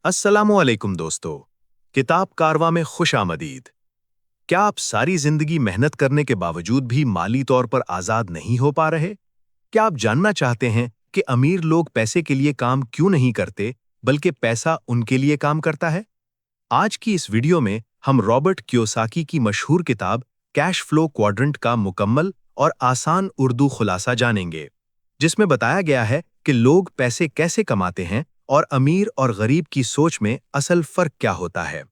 अस्सलामुअलैकुम दोस्तों। किताब कारवां में खुश आमदीद। क्या आप सारी जिंदगी मेहनत करने के बावजूद भी माली तौर पर आजाद नहीं हो पा रहे? क्या आप जानना चाहते हैं कि अमीर लोग पैसे के लिए काम क्यों नहीं करते, बल्कि पैसा उनके लिए काम करता है? आज की इस वीडियो में हम रॉबर्ट कियोसाकी की मशहूर किताब कैश फ्लो क्वाड्रेंट का मुकम्मल और आसान उर्दू खुलासा जानेंगे, जिसमें बताया गया है कि लोग पैसे कैसे कमाते हैं और अमीर और गरीब की सोच में असल फर्क क्या होता है।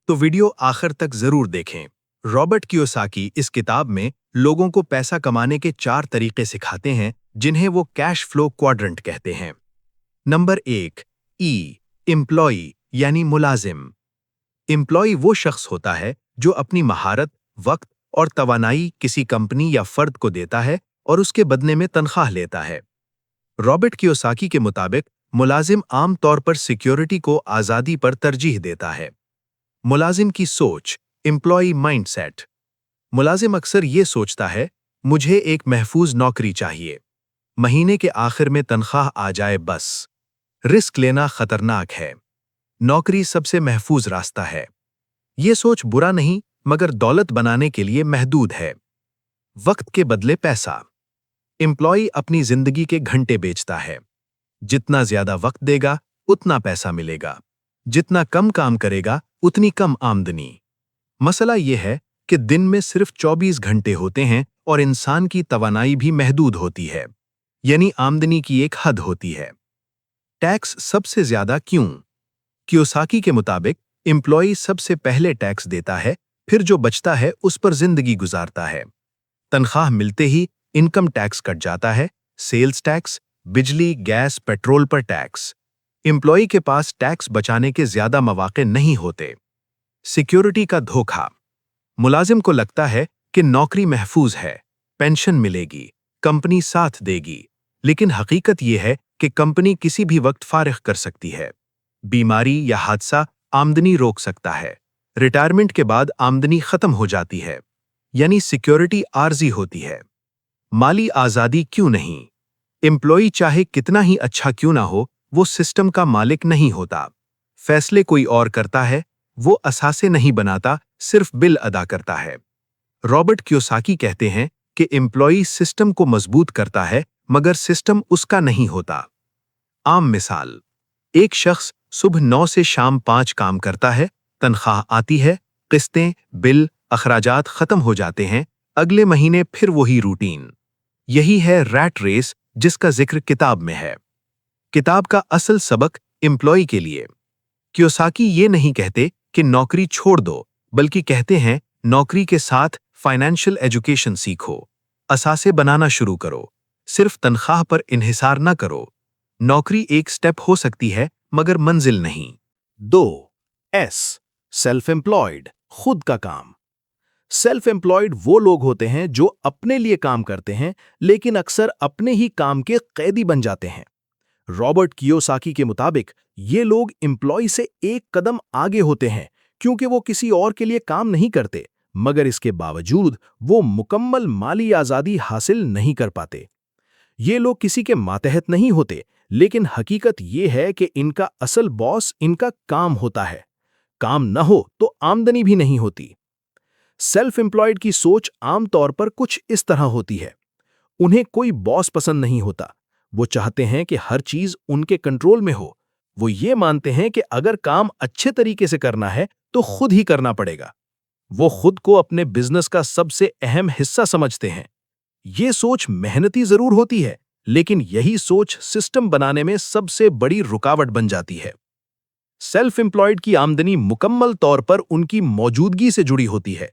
तो वीडियो आखिर तक जरूर देखें। रॉबर्ट कियोसाकी इस किताब में लोगों को पैसा कमाने के 4 तरीके सिखाते हैं, जिन्हें वो कैश फ्लो क्वाड्रेंट कहते हैं। नंबर 1, ई एम्प्लॉई यानी मुलाजिम। एम्प्लॉय वो शख्स होता है जो अपनी महारत, वक्त और तवानाई किसी कंपनी या फर्द को देता है और उसके बदले में तनख्वाह लेता है। रॉबर्ट कियोसाकी के मुताबिक मुलाजिम आम तौर पर सिक्योरिटी को आज़ादी पर तरजीह देता है। मुलाजिम की सोच, एम्प्लॉय माइंडसेट। मुलाजिम अक्सर ये सोचता है, मुझे एक महफूज नौकरी चाहिए, महीने के आखिर में तनख्वाह आ जाए बस। रिस्क लेना खतरनाक है, नौकरी सबसे महफूज रास्ता है। ये सोच बुरा नहीं, मगर दौलत बनाने के लिए महदूद है। वक्त के बदले पैसा। एम्प्लॉय अपनी जिंदगी के घंटे बेचता है। जितना ज्यादा वक्त देगा उतना पैसा मिलेगा, जितना कम काम करेगा उतनी कम आमदनी। मसला यह है कि दिन में सिर्फ 24 घंटे होते हैं और इंसान की तवानाई भी महदूद होती है, यानी आमदनी की एक हद होती है। टैक्स सबसे ज्यादा क्यों? कियोसाकी के मुताबिक एम्प्लॉय सबसे पहले टैक्स देता है, फिर जो बचता है उस पर जिंदगी गुजारता है। तनख्वाह मिलते ही इनकम टैक्स कट जाता है, सेल्स टैक्स, बिजली, गैस, पेट्रोल पर टैक्स। एम्प्लॉय के पास टैक्स बचाने के ज्यादा मौके नहीं होते। सिक्योरिटी का धोखा। मुलाजिम को लगता है कि नौकरी महफूज है, पेंशन मिलेगी, कंपनी साथ देगी, लेकिन हकीकत यह है कि कंपनी किसी भी वक्त फारिग कर सकती है। बीमारी या हादसा आमदनी रोक सकता है। रिटायरमेंट के बाद आमदनी खत्म हो जाती है, यानी सिक्योरिटी आर्जी होती है। माली आजादी क्यों नहीं? एम्प्लॉय चाहे कितना ही अच्छा क्यों ना हो, वो सिस्टम का मालिक नहीं होता। फैसले कोई और करता है, वो असासे नहीं बनाता, सिर्फ बिल अदा करता है। रॉबर्ट कियोसाकी कहते हैं कि एम्प्लॉय सिस्टम को मजबूत करता है, मगर सिस्टम उसका नहीं होता। आम मिसाल, एक शख्स सुबह 9 से शाम 5 काम करता है, तनख्वाह आती है, किस्तें, बिल, अखराजात खत्म हो जाते हैं, अगले महीने फिर वही रूटीन। यही है रैट रेस, जिसका जिक्र किताब में है। किताब का असल सबक एम्प्लॉय के लिए। कियोसाकी ये नहीं कहते कि नौकरी छोड़ दो, बल्कि कहते हैं नौकरी के साथ फाइनेंशियल एजुकेशन सीखो, असासे बनाना शुरू करो, सिर्फ तनख्वाह पर इन्हिसार न करो। नौकरी एक स्टेप हो सकती है, मगर मंजिल नहीं। 2. एस सेल्फ एम्प्लॉयड, खुद का काम। सेल्फ एम्प्लॉयड वो लोग होते हैं जो अपने लिए काम करते हैं, लेकिन अक्सर अपने ही काम के कैदी बन जाते हैं। रॉबर्ट कियोसाकी के मुताबिक ये लोग एम्प्लॉय से एक कदम आगे होते हैं, क्योंकि वो किसी और के लिए काम नहीं करते, मगर इसके बावजूद वो मुकम्मल माली आज़ादी हासिल नहीं कर पाते। ये लोग किसी के मातहत नहीं होते, लेकिन हकीकत ये है कि इनका असल बॉस इनका काम होता है। काम न हो तो आमदनी भी नहीं होती। सेल्फ एम्प्लॉयड की सोच आमतौर पर कुछ इस तरह होती है। उन्हें कोई बॉस पसंद नहीं होता। वो चाहते हैं कि हर चीज उनके कंट्रोल में हो। वो ये मानते हैं कि अगर काम अच्छे तरीके से करना है तो खुद ही करना पड़ेगा। वो खुद को अपने बिजनेस का सबसे अहम हिस्सा समझते हैं। ये सोच मेहनती जरूर होती है, लेकिन यही सोच सिस्टम बनाने में सबसे बड़ी रुकावट बन जाती है। सेल्फ एम्प्लॉयड की आमदनी मुकम्मल तौर पर उनकी मौजूदगी से जुड़ी होती है।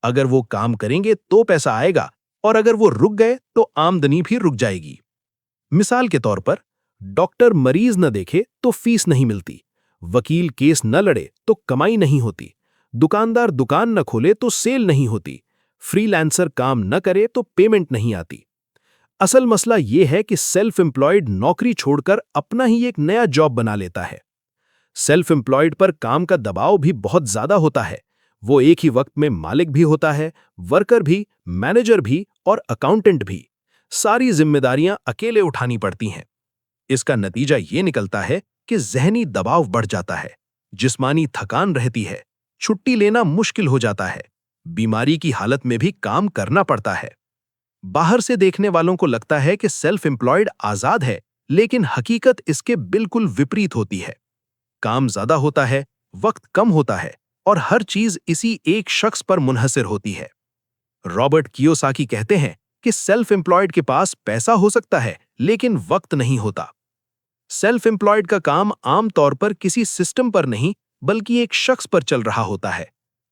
अगर वो काम करेंगे तो पैसा आएगा, और अगर वो रुक गए तो आमदनी भी रुक जाएगी। मिसाल के तौर पर, डॉक्टर मरीज न देखे तो फीस नहीं मिलती, वकील केस न लड़े तो कमाई नहीं होती, दुकानदार दुकान न खोले तो सेल नहीं होती, फ्रीलांसर काम न करे तो पेमेंट नहीं आती। असल मसला यह है कि सेल्फ एम्प्लॉयड नौकरी छोड़कर अपना ही एक नया जॉब बना लेता है। सेल्फ एम्प्लॉयड पर काम का दबाव भी बहुत ज्यादा होता है। वो एक ही वक्त में मालिक भी होता है, वर्कर भी, मैनेजर भी और अकाउंटेंट भी। सारी जिम्मेदारियां अकेले उठानी पड़ती हैं। इसका नतीजा ये निकलता है کہ ذہنی دباؤ بڑھ جاتا ہے، جسمانی تھکان رہتی ہے، چھٹی لینا مشکل ہو جاتا ہے، بیماری کی حالت میں بھی کام کرنا پڑتا ہے۔ باہر سے دیکھنے والوں کو لگتا ہے کہ سیلف امپلائڈ آزاد ہے، لیکن حقیقت اس کے بالکل وپریت ہوتی ہے۔ کام زیادہ ہوتا ہے، وقت کم ہوتا ہے، اور ہر چیز اسی ایک شخص پر منحصر ہوتی ہے۔ رابرٹ کیوساکی کہتے ہیں کہ سیلف امپلائڈ کے پاس پیسہ ہو سکتا ہے، لیکن وقت نہیں ہوتا۔ سیلف امپلائڈ کا کام عام طور پر کسی سسٹم پر نہیں بلکہ ایک شخص پر چل رہا ہوتا ہے۔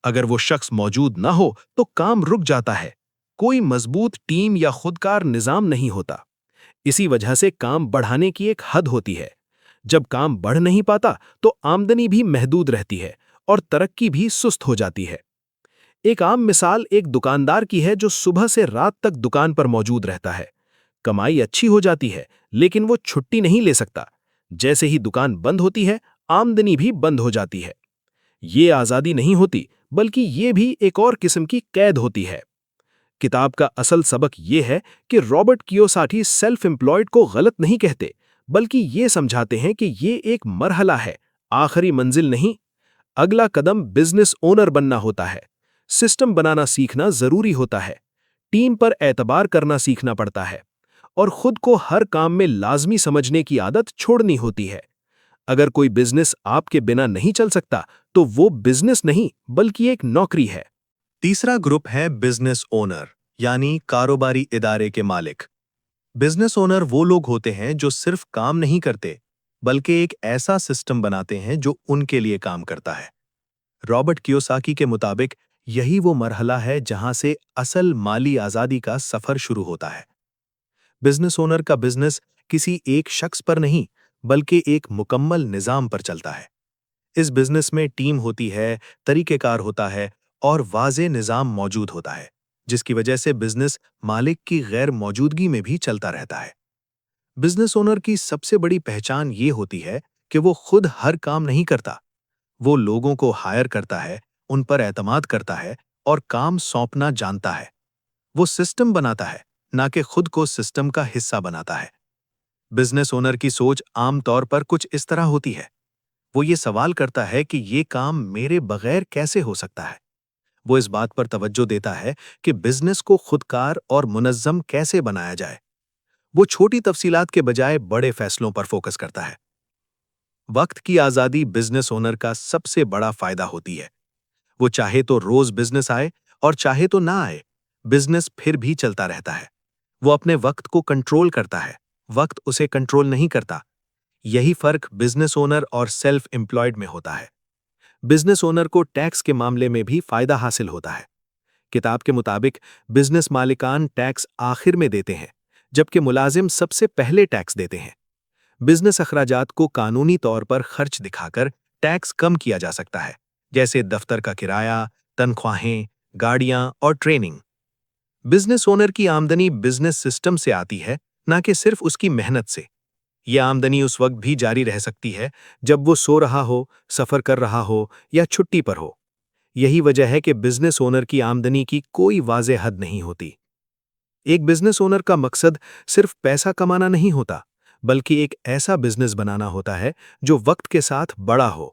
اگر وہ شخص موجود نہ ہو تو کام رک جاتا ہے۔ کوئی مضبوط ٹیم یا خودکار نظام نہیں ہوتا۔ اسی وجہ سے کام بڑھانے کی ایک حد ہوتی ہے۔ جب کام بڑھ نہیں پاتا تو آمدنی بھی محدود رہتی ہے اور ترقی بھی سست ہو جاتی ہے۔ ایک عام مثال ایک دکاندار کی ہے جو صبح سے رات تک دکان پر موجود رہتا ہے۔ کمائی اچھی ہو جاتی ہے، لیکن وہ چھٹی نہیں لے سکتا۔ جیسے ہی دکان بند ہوتی ہے، آمدنی بھی بند ہو جاتی ہے۔ یہ آزادی نہیں ہوتی، بلکہ یہ بھی ایک اور قسم کی قید ہوتی ہے۔ کتاب کا اصل سبق یہ ہے کہ رابرٹ کیوساکی سیلف امپلائڈ کو غلط نہیں کہتے، بلکہ یہ سمجھاتے ہیں کہ یہ ایک مرحلہ ہے، آخری منزل نہیں۔ اگلا قدم بزنس اونر بننا ہوتا ہے۔ سسٹم بنانا سیکھنا ضروری ہوتا ہے۔ ٹیم پر اعتبار کرنا سیکھنا پڑتا ہے، اور خود کو ہر کام میں لازمی سمجھنے کی عادت چھوڑنی ہوتی ہے۔ اگر کوئی بزنس آپ کے بنا نہیں چل سکتا تو وہ بزنس نہیں بلکہ ایک نوکری ہے۔ تیسرا گروپ ہے بزنس اونر، یعنی کاروباری ادارے کے مالک۔ بزنس اونر وہ لوگ ہوتے ہیں جو صرف کام نہیں کرتے بلکہ ایک ایسا سسٹم بناتے ہیں جو ان کے لیے کام کرتا ہے۔ رابرٹ کیوساکی کے مطابق یہی وہ مرحلہ ہے جہاں سے اصل مالی آزادی کا سفر شروع ہوتا ہے۔ بزنس اونر کا بزنس کسی ایک شخص پر نہیں بلکہ ایک مکمل نظام پر چلتا ہے۔ اس بزنس میں ٹیم ہوتی ہے، طریقہ کار ہوتا ہے اور واضح نظام موجود ہوتا ہے، جس کی وجہ سے بزنس مالک کی غیر موجودگی میں بھی چلتا رہتا ہے۔ بزنس اونر کی سب سے بڑی پہچان یہ ہوتی ہے کہ وہ خود ہر کام نہیں کرتا۔ وہ لوگوں کو ہائر کرتا ہے، ان پر اعتماد کرتا ہے اور کام سونپنا جانتا ہے۔ وہ سسٹم بناتا ہے، نہ کہ خود کو سسٹم کا حصہ بناتا ہے۔ بزنس اونر کی سوچ عام طور پر کچھ اس طرح ہوتی ہے۔ وہ یہ سوال کرتا ہے کہ یہ کام میرے بغیر کیسے ہو سکتا ہے۔ وہ اس بات پر توجہ دیتا ہے کہ بزنس کو خودکار اور منظم کیسے بنایا جائے۔ وہ چھوٹی تفصیلات کے بجائے بڑے فیصلوں پر فوکس کرتا ہے۔ وقت کی آزادی بزنس اونر کا سب سے بڑا فائدہ ہوتی ہے۔ وہ چاہے تو روز بزنس آئے اور چاہے تو نہ آئے، بزنس پھر بھی چلتا رہتا ہے۔ وہ اپنے وقت کو کنٹرول کرتا ہے، وقت اسے کنٹرول نہیں کرتا۔ یہی فرق بزنس اونر اور سیلف امپلائڈ میں ہوتا ہے۔ بزنس اونر کو ٹیکس کے معاملے میں بھی فائدہ حاصل ہوتا ہے۔ کتاب کے مطابق بزنس مالکان ٹیکس آخر میں دیتے ہیں، جبکہ ملازم سب سے پہلے ٹیکس دیتے ہیں۔ بزنس اخراجات کو قانونی طور پر خرچ دکھا کر ٹیکس کم کیا جا سکتا ہے، جیسے دفتر کا کرایہ، تنخواہیں، گاڑیاں اور ٹریننگ۔ بزنس اونر کی آمدنی بزنس سسٹم سے آتی ہے، نہ کہ صرف اس کی محنت سے۔ یہ آمدنی اس وقت بھی جاری رہ سکتی ہے جب وہ سو رہا ہو، سفر کر رہا ہو یا چھٹی پر ہو۔ یہی وجہ ہے کہ بزنس اونر کی آمدنی کی کوئی واضح حد نہیں ہوتی۔ ایک بزنس اونر کا مقصد صرف پیسہ کمانا نہیں ہوتا، بلکہ ایک ایسا بزنس بنانا ہوتا ہے جو وقت کے ساتھ بڑا ہو۔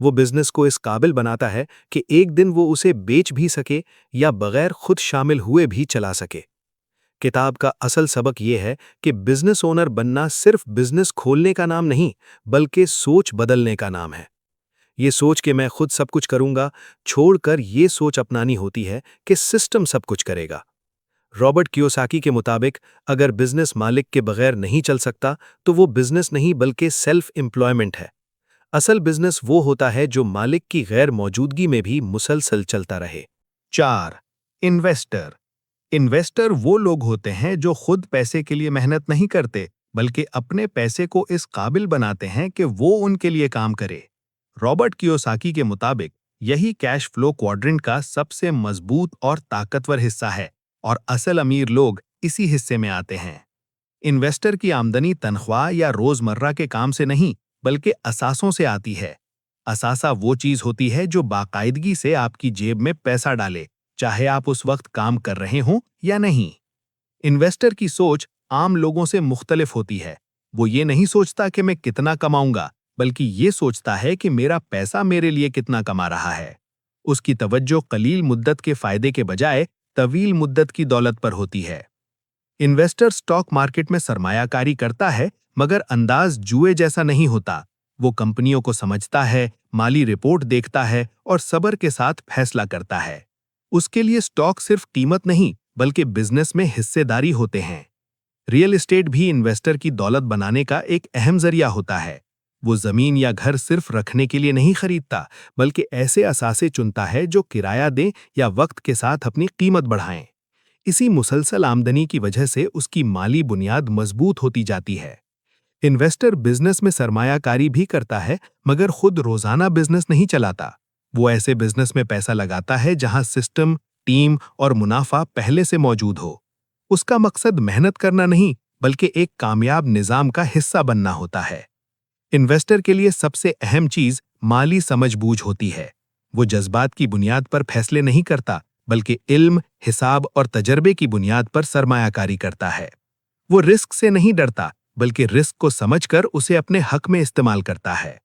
وہ بزنس کو اس قابل بناتا ہے کہ ایک دن وہ اسے بیچ بھی سکے یا بغیر خود شامل ہوئے بھی چلا سکے۔ کتاب کا اصل سبق یہ ہے کہ بزنس اونر بننا صرف بزنس کھولنے کا نام نہیں، بلکہ سوچ بدلنے کا نام ہے۔ یہ سوچ کہ میں خود سب کچھ کروں گا چھوڑ کر یہ سوچ اپنانی ہوتی ہے کہ سسٹم سب کچھ کرے گا۔ رابرٹ کیوساکی کے مطابق اگر بزنس مالک کے بغیر نہیں چل سکتا تو وہ بزنس نہیں بلکہ سیلف امپلائمنٹ ہے۔ اصل بزنس وہ ہوتا ہے جو مالک کی غیر موجودگی میں بھی مسلسل چلتا رہے۔ 4. انویسٹر۔ انویسٹر وہ لوگ ہوتے ہیں جو خود پیسے کے لیے محنت نہیں کرتے بلکہ اپنے پیسے کو اس قابل بناتے ہیں کہ وہ ان کے لیے کام کرے۔ رابرٹ کیوساکی کے مطابق یہی کیش فلو کوادرنٹ کا سب سے مضبوط اور طاقتور حصہ ہے، اور اصل امیر لوگ اسی حصے میں آتے ہیں۔ انویسٹر کی آمدنی تنخواہ یا روزمرہ کے کام سے نہیں بلکہ اثاثوں سے آتی ہے۔ اثاثہ وہ چیز ہوتی ہے جو باقاعدگی سے آپ کی جیب میں پیسہ ڈالے، چاہے آپ اس وقت کام کر رہے ہوں یا نہیں۔ انویسٹر کی سوچ عام لوگوں سے مختلف ہوتی ہے۔ وہ یہ نہیں سوچتا کہ میں کتنا کماؤں گا، बल्कि ये सोचता है कि मेरा पैसा मेरे लिए कितना कमा रहा है। उसकी तवज्जो कलील मुद्दत के फायदे के बजाय तवील मुद्दत की दौलत पर होती है। इन्वेस्टर स्टॉक मार्केट में सरमायाकारी करता है, मगर अंदाज जुए जैसा नहीं होता। वो कंपनियों को समझता है, माली रिपोर्ट देखता है और सब्र के साथ फैसला करता है। उसके लिए स्टॉक सिर्फ कीमत नहीं, बल्कि बिजनेस में हिस्सेदारी होते हैं। रियल एस्टेट भी इन्वेस्टर की दौलत बनाने का एक अहम जरिया होता है। वो जमीन या घर सिर्फ रखने के लिए नहीं खरीदता, बल्कि ऐसे असासे चुनता है जो किराया दें या वक्त के साथ अपनी कीमत बढ़ाएं। इसी मुसलसल आमदनी की वजह से उसकी माली बुनियाद मजबूत होती जाती है। इन्वेस्टर बिजनेस में सरमायाकारी भी करता है, मगर खुद रोजाना बिजनेस नहीं चलाता। वो ऐसे बिजनेस में पैसा लगाता है जहां सिस्टम, टीम और मुनाफा पहले से मौजूद हो। उसका मकसद मेहनत करना नहीं, बल्कि एक कामयाब निजाम का हिस्सा बनना होता है। इन्वेस्टर के लिए सबसे अहम चीज माली समझबूझ होती है। वो जज्बात की बुनियाद पर फैसले नहीं करता, बल्कि इल्म, हिसाब और तजर्बे की बुनियाद पर सरमायाकारी करता है। वो रिस्क से नहीं डरता, बल्कि रिस्क को समझकर उसे अपने हक में इस्तेमाल करता है।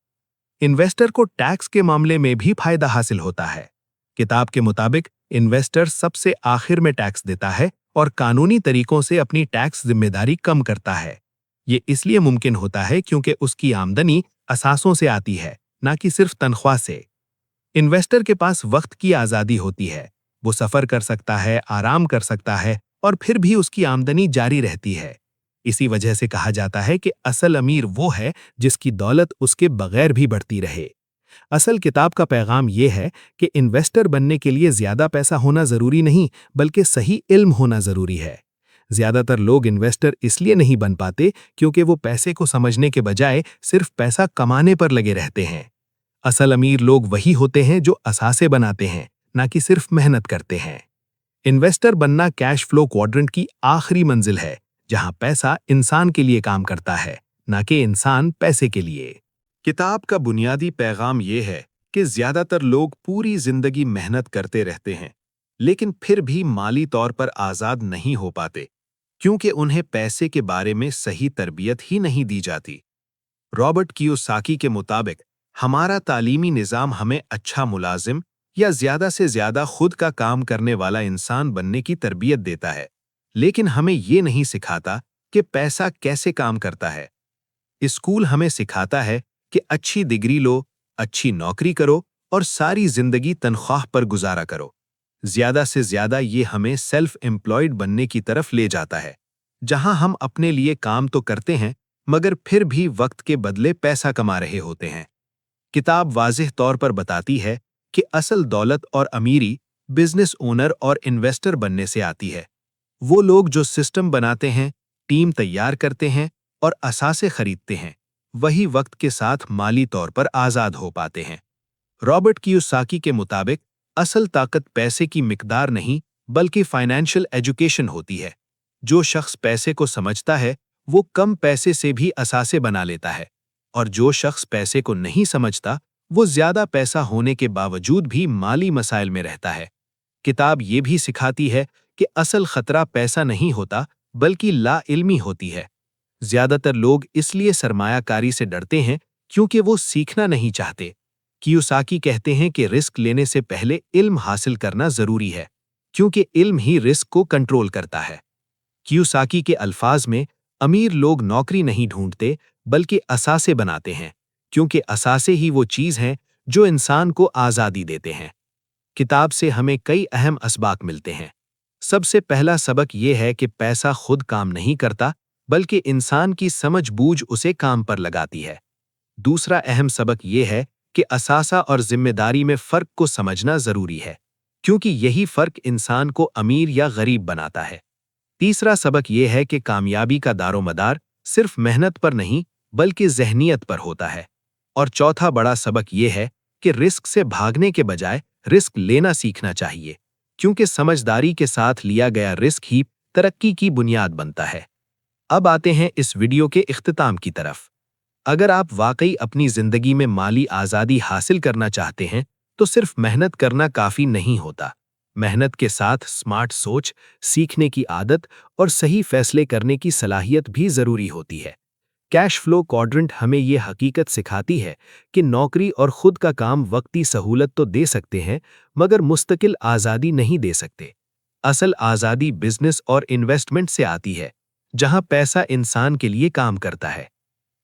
इन्वेस्टर को टैक्स के मामले में भी फायदा हासिल होता है। किताब के मुताबिक इन्वेस्टर सबसे आखिर में टैक्स देता है और कानूनी तरीकों से अपनी टैक्स जिम्मेदारी कम करता है। ये इसलिए मुमकिन होता है क्योंकि उसकी आमदनी असासों से आती है, ना कि सिर्फ तनख्वाह से। इन्वेस्टर के पास वक्त की आज़ादी होती है। वो सफर कर सकता है, आराम कर सकता है और फिर भी उसकी आमदनी जारी रहती है। इसी वजह से कहा जाता है कि असल अमीर वो है जिसकी दौलत उसके बगैर भी बढ़ती रहे। असल किताब का पैगाम ये है कि इन्वेस्टर बनने के लिए ज्यादा पैसा होना जरूरी नहीं, बल्कि सही इल्म होना जरूरी है। ज्यादातर लोग इन्वेस्टर इसलिए नहीं बन पाते क्योंकि वो पैसे को समझने के बजाय सिर्फ पैसा कमाने पर लगे रहते हैं। असल अमीर लोग वही होते हैं जो असासे बनाते हैं, ना कि सिर्फ मेहनत करते हैं। इन्वेस्टर बनना कैश फ्लो क्वाड्रेंट की आखिरी मंजिल है, जहां पैसा इंसान के लिए काम करता है, ना कि इंसान पैसे के लिए। किताब का बुनियादी पैगाम यह है कि ज्यादातर लोग पूरी जिंदगी मेहनत करते रहते हैं, लेकिन फिर भी माली तौर पर आजाद नहीं हो पाते, क्योंकि उन्हें पैसे के बारे में सही तरबियत ही नहीं दी जाती। रॉबर्ट कियोसाकी के मुताबिक हमारा तालीमी निज़ाम हमें अच्छा मुलाजिम या ज्यादा से ज्यादा खुद का काम करने वाला इंसान बनने की तरबियत देता है, लेकिन हमें ये नहीं सिखाता कि पैसा कैसे काम करता है। स्कूल हमें सिखाता है कि अच्छी डिग्री लो, अच्छी नौकरी करो और सारी जिंदगी तनख्वाह पर गुजारा करो। ज्यादा से ज्यादा ये हमें सेल्फ एम्प्लॉयड बनने की तरफ ले जाता है, जहां हम अपने लिए काम तो करते हैं, मगर फिर भी वक्त के बदले पैसा कमा रहे होते हैं। किताब वाज़ेह तौर पर बताती है कि असल दौलत और अमीरी बिजनेस ओनर और इन्वेस्टर बनने से आती है। वो लोग जो सिस्टम बनाते हैं, टीम तैयार करते हैं और असासे खरीदते हैं, वही वक्त के साथ माली तौर पर आज़ाद हो पाते हैं। रॉबर्ट कियोसाकी के मुताबिक असल ताकत पैसे की मिकदार नहीं, बल्कि फाइनेंशियल एजुकेशन होती है। जो शख्स पैसे को समझता है, वो कम पैसे से भी असासे बना लेता है, और जो शख्स पैसे को नहीं समझता, वो ज्यादा पैसा होने के बावजूद भी माली मसाइल में रहता है। किताब ये भी सिखाती है कि असल खतरा पैसा नहीं होता, बल्कि लाइल्मी होती है। ज्यादातर लोग इसलिए सरमायाकारी से डरते हैं क्योंकि वो सीखना नहीं चाहते। कियोसाकी कहते हैं कि रिस्क लेने से पहले इल्म हासिल करना जरूरी है, क्योंकि इल्म ही रिस्क को कंट्रोल करता है। कियोसाकी के अल्फाज में, अमीर लोग नौकरी नहीं ढूंढते, बल्कि असासे बनाते हैं, क्योंकि असासे ही वो चीज हैं जो इंसान को आज़ादी देते हैं। किताब से हमें कई अहम असबाक मिलते हैं। सबसे पहला सबक ये है कि पैसा खुद काम नहीं करता, बल्कि इंसान की समझबूझ उसे काम पर लगाती है। दूसरा अहम सबक ये है कि असासा और जिम्मेदारी में फर्क को समझना जरूरी है, क्योंकि यही फर्क इंसान को अमीर या गरीब बनाता है। तीसरा सबक ये है कि कामयाबी का दारोमदार सिर्फ मेहनत पर नहीं, बल्कि ज़हनियत पर होता है। और चौथा बड़ा सबक ये है कि रिस्क से भागने के बजाय रिस्क लेना सीखना चाहिए, क्योंकि समझदारी के साथ लिया गया रिस्क ही तरक्की की बुनियाद बनता है। अब आते हैं इस वीडियो के इख्तिताम की तरफ। अगर आप वाकई अपनी जिंदगी में माली आज़ादी हासिल करना चाहते हैं, तो सिर्फ मेहनत करना काफ़ी नहीं होता। मेहनत के साथ स्मार्ट सोच, सीखने की आदत और सही फैसले करने की सलाहियत भी ज़रूरी होती है। कैश फ्लो क्वाड्रेंट हमें ये हकीकत सिखाती है कि नौकरी और खुद का काम वक्ती सहूलत तो दे सकते हैं, मगर मुस्तकिल आज़ादी नहीं दे सकते। असल आज़ादी बिजनेस और इन्वेस्टमेंट से आती है, जहां पैसा इंसान के लिए काम करता है।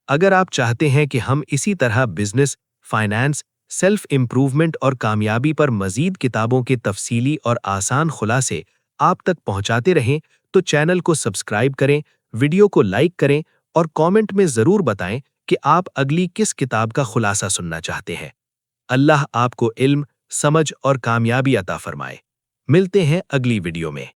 अगर आप चाहते हैं कि हम इसी तरह बिजनेस, फाइनेंस, सेल्फ इम्प्रूवमेंट और कामयाबी पर मजीद किताबों के तफसीली और आसान खुलासे आप तक पहुंचाते रहें, तो चैनल को सब्सक्राइब करें, वीडियो को लाइक करें और कमेंट में ज़रूर बताएं कि आप अगली किस किताब का खुलासा सुनना चाहते हैं। अल्लाह आपको इल्म, समझ और कामयाबी अता फरमाए। मिलते हैं अगली वीडियो में।